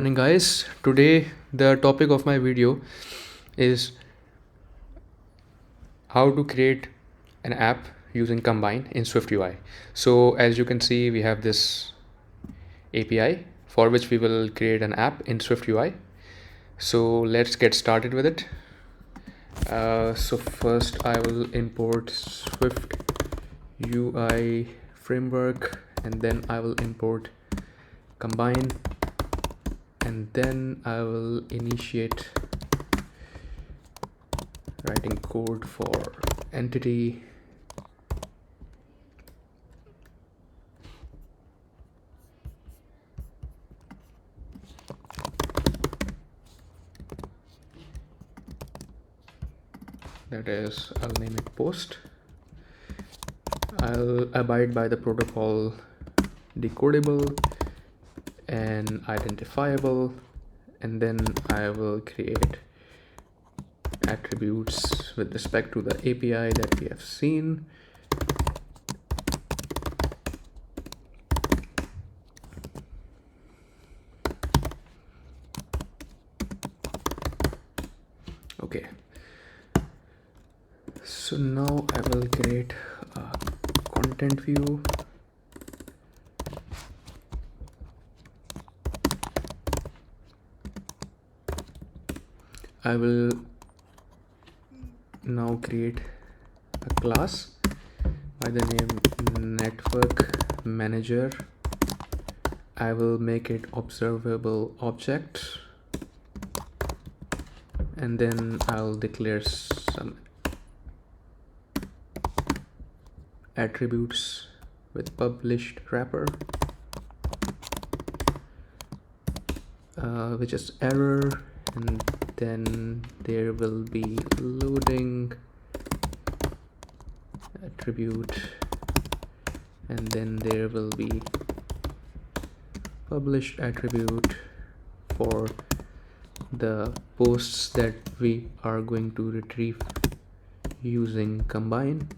Morning guys, today the topic of my video is how to create an app using Combine in SwiftUI. So as you can see, we have this API for which we will create an app in SwiftUI. So let's get started with it. So first I will import SwiftUI framework, and then I will import Combine, and then I will initiate writing code for entity. That is, I'll name it post. I'll abide by the protocol decodable and identifiable, and then I will create attributes with respect to the API that we have seen. Okay, so now I will create a content view. I will now create a class by the name network manager. I will make it observable object, and then I'll declare some attributes with published wrapper, which is error, and then there will be loading attribute, and then there will be published attribute for the posts that we are going to retrieve using Combine.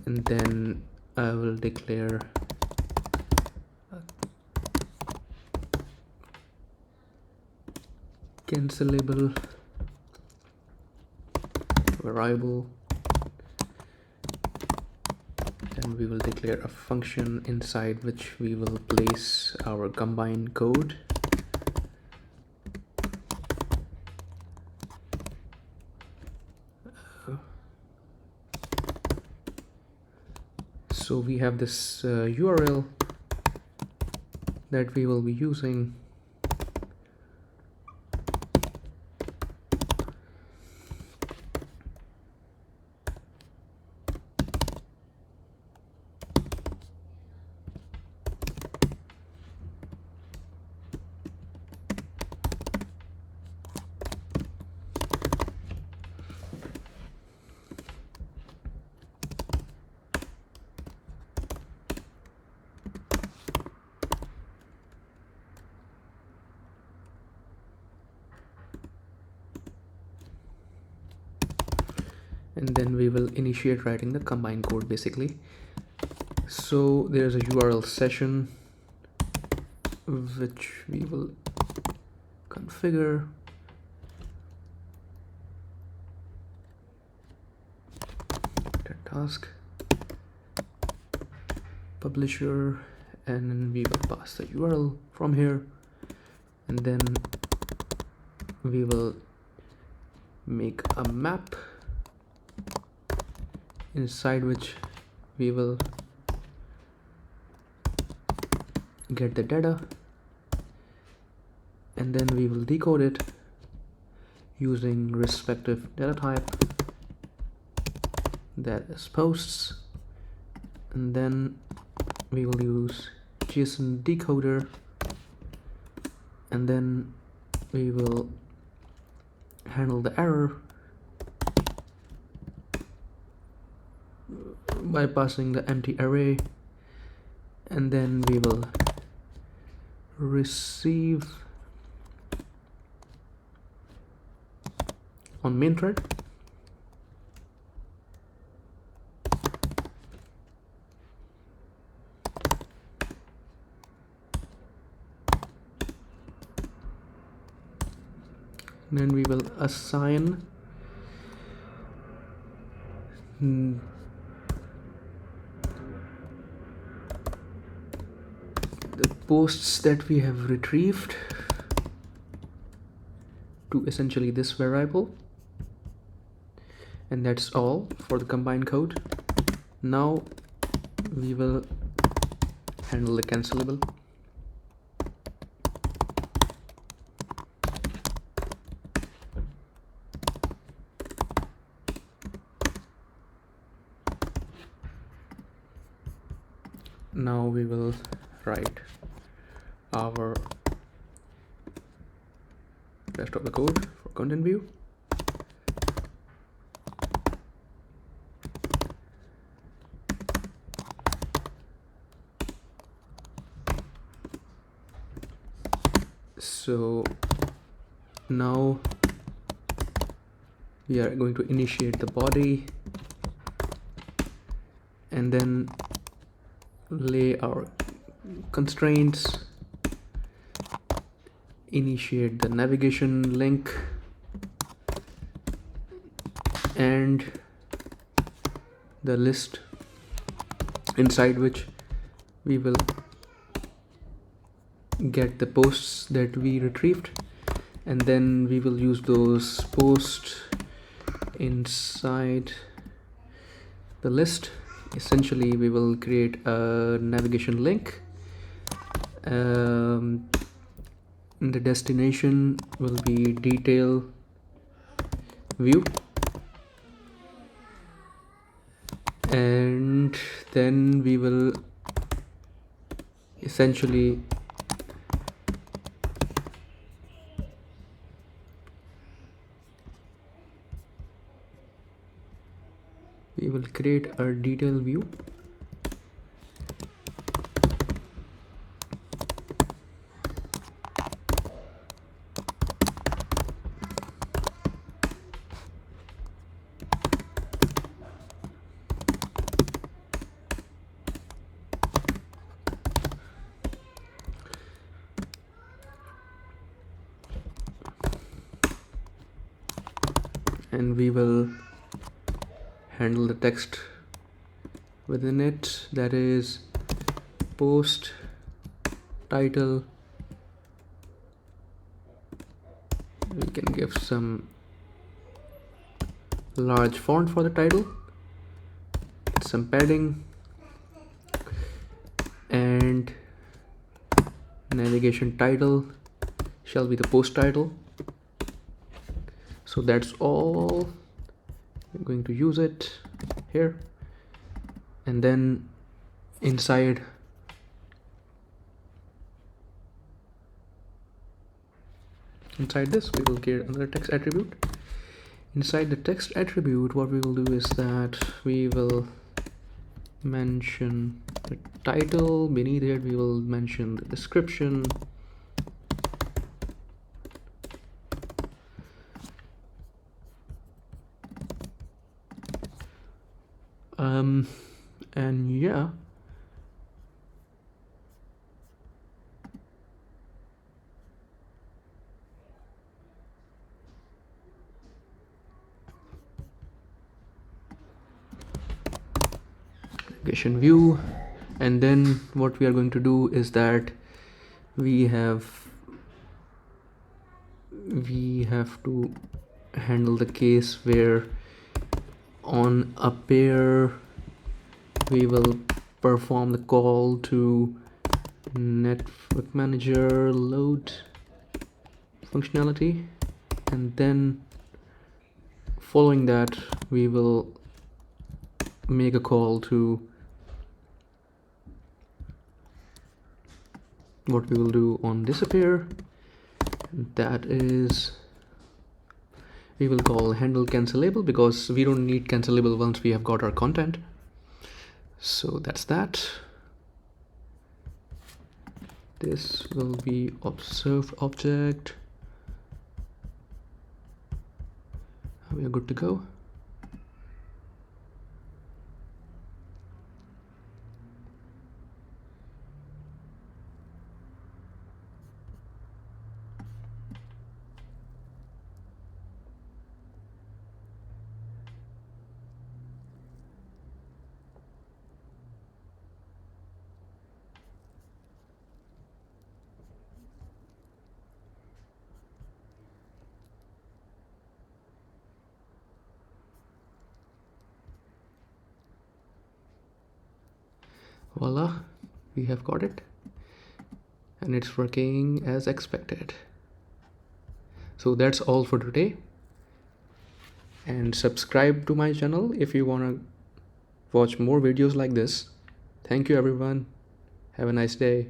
And then I will declare a cancelable variable, and we will declare a function inside which we will place our Combine code. So we have this URL that we will be using. And then we will initiate writing the Combine code basically. So there's a URL session which we will configure. Task publisher, and then we will pass the URL from here, and then we will make a map inside which we will get the data, and then we will decode it using respective data type, that is posts, and then we will use JSON decoder, and then we will handle the error by passing the empty array, and then we will receive on main thread, Then we will assign the posts that we have retrieved to essentially this variable, and that's all for the combined code. Now we will handle the cancelable. Now we will write our rest of the code for content view. So now we are going to initiate the body and then lay our constraints, initiate the navigation link, and the list inside which we will get the posts that we retrieved, and then we will use those posts inside the list. Essentially we will create a navigation link. The destination will be detail view, and then we will essentially create a detail view. And we will handle the text within it, that is post title. We can give some large font for the title, some padding, and navigation title shall be the post title. So that's all. I'm going to use it here, and then inside this we will create another text attribute. Inside the text attribute, what we will do is that we will mention the title. Beneath it we will mention the description, and yeah, navigation view. And then what we are going to do is that we have to handle the case where on a pair we will perform the call to network manager load functionality, and then following that we will make a call to what we will do on disappear. That is, we will call handle cancelable, because we don't need cancelable once we have got our content. So that's that. This will be observed object. We are good to go. Voila, we have got it, and it's working as expected. So that's all for today, and subscribe to my channel if you want to watch more videos like this. Thank you everyone. Have a nice day.